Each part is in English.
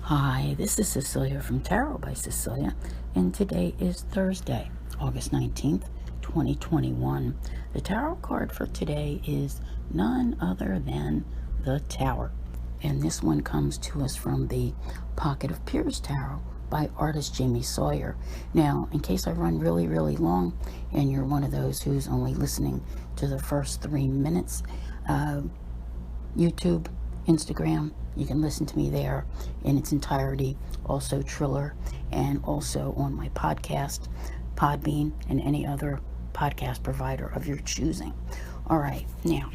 Hi, this is Cecilia from Tarot by Cecilia, and today is Thursday, August 19th, 2021. The tarot card for today is none other than the Tower, and this one comes to us from the Pocket of Peers Tarot by artist Jamie Sawyer. Now, in case I run really long and you're one of those who's only listening to the first 3 minutes, YouTube, Instagram, you can listen to me there in its entirety, also Triller, and also on my podcast, Podbean, and any other podcast provider of your choosing. All right, now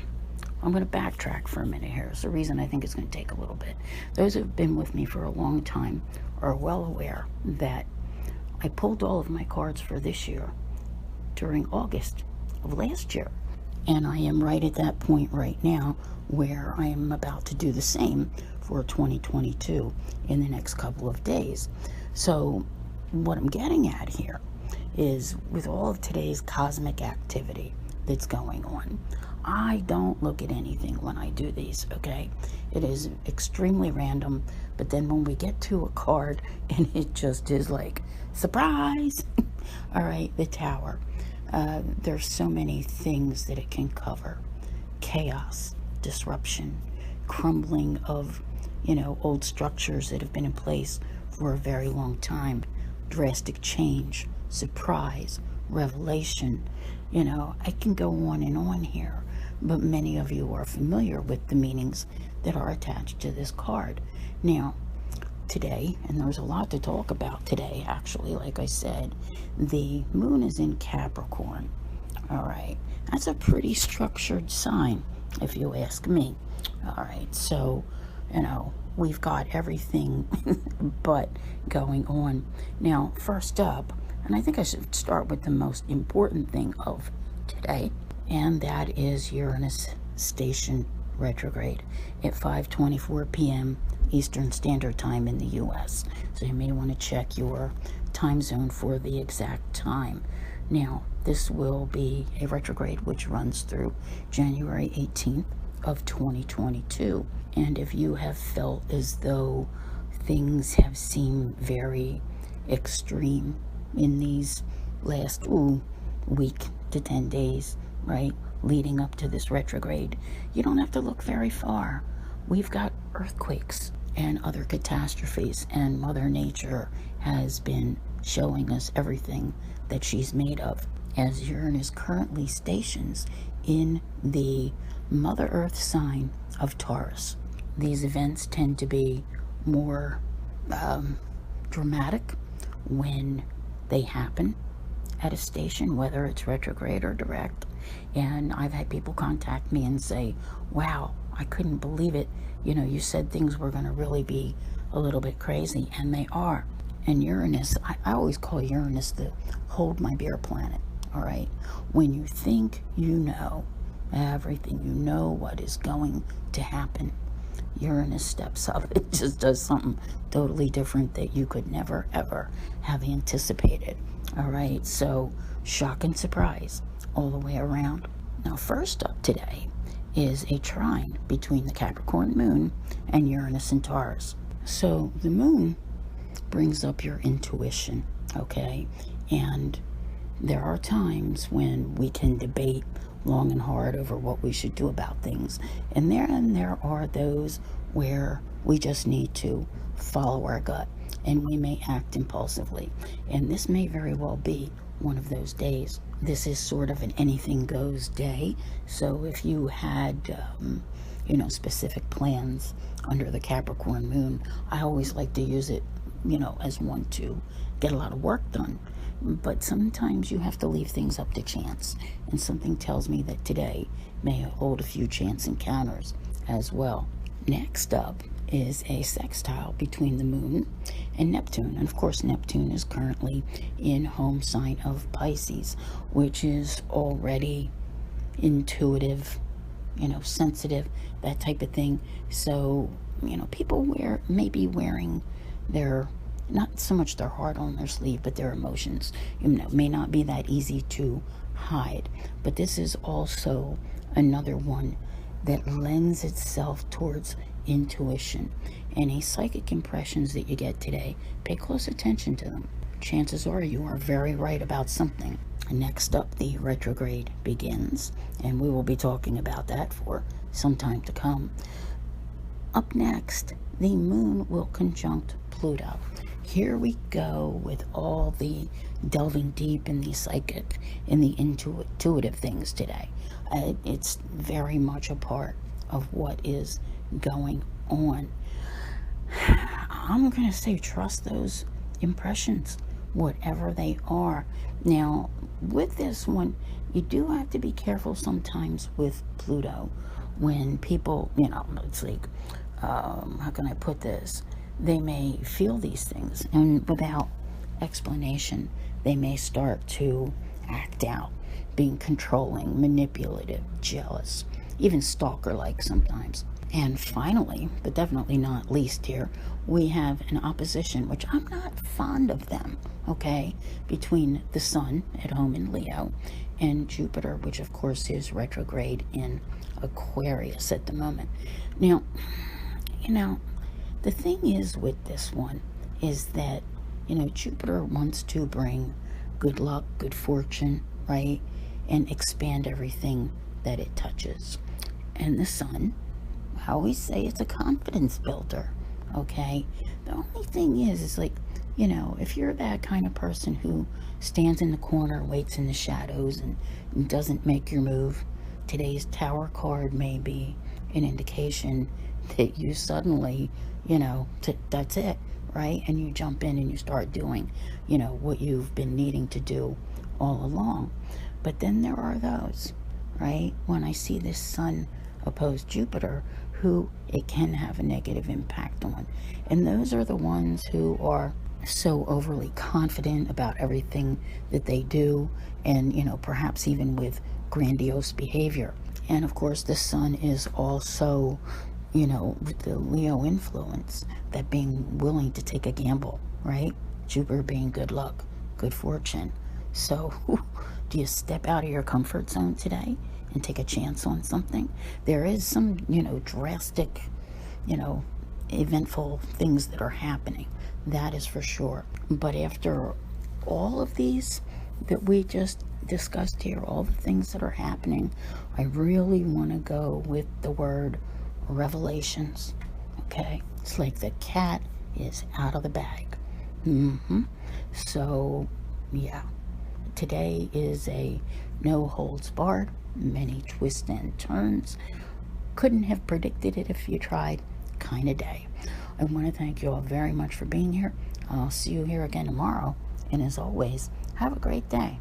I'm going to backtrack for a minute here. It's the reason I think it's going to take a little bit. Those who have been with me for a long time are well aware that I pulled all of my cards for this year during August of last year. And I am right at that point right now where I am about to do the same for 2022 in the next couple of days. So what I'm getting at here is, with all of today's cosmic activity that's going on, I don't look at anything when I do these, okay? It is extremely random, but then when we get to a card and it just is like, surprise! All right, the Tower. There's so many things that it can cover. Chaos, disruption, crumbling of, old structures that have been in place for a very long time, drastic change, surprise, revelation. I can go on here, but many of you are familiar with the meanings that are attached to this card. Now, today, and there's a lot to talk about today, actually, like I said, the moon is in Capricorn. All right, that's a pretty structured sign, if you ask me. All right, so, we've got everything but going on. Now, first up, and I think I should start with the most important thing of today, and that is Uranus station retrograde at 5:24 p.m. Eastern Standard Time in the U.S. So you may want to check your time zone for the exact time. Now, this will be a retrograde which runs through January 18th of 2022. And if you have felt as though things have seemed very extreme in these last week to 10 days, right, leading up to this retrograde, you don't have to look very far. We've got earthquakes and other catastrophes, and Mother Nature has been showing us everything that she's made of, as Uranus currently stations in the Mother Earth sign of Taurus. These events tend to be more dramatic when they happen at a station, whether it's retrograde or direct. And I've had people contact me and say, wow, I couldn't believe it. You said things were going to really be a little bit crazy, and they are. And Uranus, I always call Uranus the hold my beer planet, all right? When you think you know everything, you know what is going to happen, Uranus steps up. It just does something totally different that you could never, ever have anticipated. All right, so shock and surprise all the way around. Now, first up today is a trine between the Capricorn moon and Uranus and Taurus. So the moon brings up your intuition, okay? And there are times when we can debate long and hard over what we should do about things. And there are those where we just need to follow our gut, and we may act impulsively. And this may very well be one of those days. This is sort of an anything goes day. So if you had, specific plans under the Capricorn moon, I always like to use it, as one to get a lot of work done. But sometimes you have to leave things up to chance, and something tells me that today may hold a few chance encounters as well. Next up is a sextile between the moon and Neptune. And of course, Neptune is currently in home sign of Pisces, which is already intuitive, sensitive, that type of thing. So, people may be wearing their, not so much their heart on their sleeve, but their emotions, may not be that easy to hide. But this is also another one that lends itself towards intuition. any psychic impressions that you get today, pay close attention to them. Chances are you are very right about something. Next up, the retrograde begins, and we will be talking about that for some time to come. Up next, the moon will conjunct Pluto. Here we go with all the delving deep in the psychic, in the intuitive things today. It's very much a part of what is going on. I'm going to say trust those impressions, whatever they are. Now, with this one, you do have to be careful sometimes with Pluto. When people, it's like, how can I put this? They may feel these things, and without explanation, they may start to act out, being controlling, manipulative, jealous, even stalker-like sometimes. And finally, but definitely not least here, we have an opposition, which I'm not fond of them, okay, between the Sun at home in Leo and Jupiter, which of course is retrograde in Aquarius at the moment. Now, the thing is with this one is that, Jupiter wants to bring good luck, good fortune, right, and expand everything that it touches. And the Sun, I always say it's a confidence builder, okay? The only thing is like, if you're that kind of person who stands in the corner, waits in the shadows, and doesn't make your move, today's Tower card may be an indication that you suddenly, that's it, right? And you jump in and you start doing, what you've been needing to do all along. But then there are those, right? When I see this Sun opposed Jupiter, who it can have a negative impact on. And those are the ones who are so overly confident about everything that they do, and, perhaps even with grandiose behavior. And of course, the Sun is also, with the Leo influence, that being willing to take a gamble, right? Jupiter being good luck, good fortune. So do you step out of your comfort zone today and take a chance on something? There is some, drastic, eventful things that are happening. That is for sure. But after all of these that we just discussed here, all the things that are happening, I really want to go with the word revelations. Okay? It's like the cat is out of the bag. So, yeah. Today is a no holds barred, many twists and turns. Couldn't have predicted it if you tried kind of day. I want to thank you all very much for being here. I'll see you here again tomorrow. And as always, have a great day.